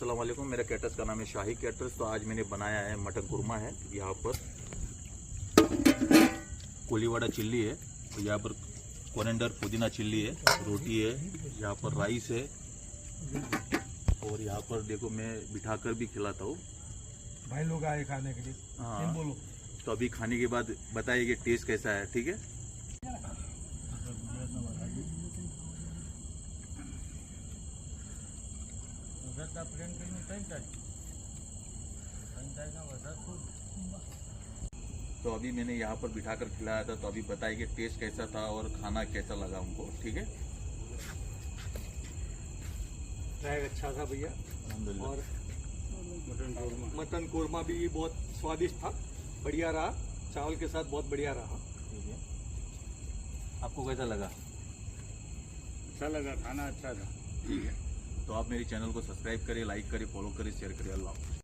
अस्सलाम वालेकुम। मेरा कैटर्स का नाम है शाही कैटर्स। तो आज मैंने बनाया है मटन कुरमा है। यहाँ पर कोलीवाड़ा चिल्ली है, तो यहाँ पर कोरिएंडर पुदीना चिल्ली है, रोटी है, यहाँ पर राइस है, और यहाँ पर देखो मैं बिठाकर भी खिलाता हूँ। भाई लोग आए खाने के लिए। हाँ, बोलो। तो अभी खाने के बाद बताइए कि टेस्ट कैसा है। ठीक है। तो अभी मैंने यहाँ पर बिठाकर खिलाया था, तो अभी बताइए कि टेस्ट कैसा था और खाना कैसा लगा उनको। ठीक है। ट्राई अच्छा था भैया, अल्हम्दुलिल्लाह। और मटन कोरमा भी बहुत स्वादिष्ट था, बढ़िया रहा, चावल के साथ बहुत बढ़िया रहा। ठीक है, आपको कैसा लगा? अच्छा लगा, खाना अच्छा था। ठीक है, तो आप मेरे चैनल को सब्सक्राइब करिए, लाइक करिए, फॉलो करिए, शेयर करिए। अल्लाह हाफ़िज़।